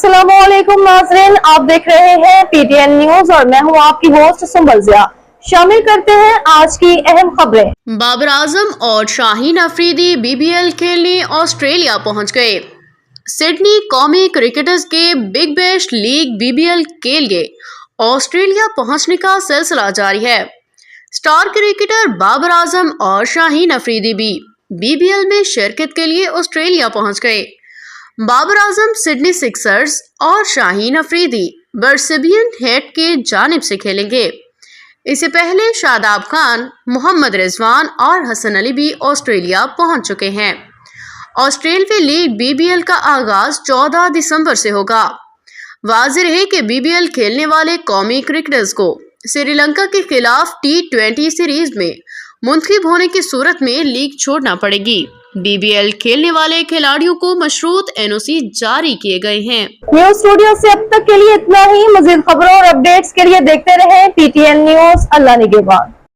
अस्सलाम वालेकुम नाज़रीन, आप देख रहे हैं पीटीएन न्यूज और मैं हूं आपकी होस्ट सुंबल ज़िया। शामिल करते हैं आज की अहम खबरें। बाबर आजम और शाहीन अफरीदी बीबीएल खेलने ऑस्ट्रेलिया पहुंच गए। सिडनी कौमी क्रिकेटर्स के बिग बैश लीग बीबीएल के लिए ऑस्ट्रेलिया पहुंचने का सिलसिला जारी है। स्टार क्रिकेटर बाबर आजम और शाहीन अफरीदी भी बीबीएल में शिरकत के लिए ऑस्ट्रेलिया पहुंच गए। बाबर आजम सिडनी सिक्सर्स और शाहीन अफरीदी बर्सिबियन हेड के जानिब से खेलेंगे। इससे पहले शादाब खान, मोहम्मद रिजवान और हसन अली भी ऑस्ट्रेलिया पहुंच चुके हैं। ऑस्ट्रेलिया लीग बीबीएल का आगाज 14 दिसंबर से होगा। वाज़ेह है कि बीबीएल खेलने वाले कौमी क्रिकेटर्स को श्रीलंका के खिलाफ T20 सीरीज में मुंतखब होने की सूरत में लीग छोड़ना पड़ेगी। बीबीएल खेलने वाले खिलाड़ियों को मशरूत एनओसी जारी किए गए हैं। न्यूज स्टूडियो से अब तक के लिए इतना ही। मज़ीद खबरों और अपडेट्स के लिए देखते रहें पीटीएन न्यूज। अल्लाह निगहबान।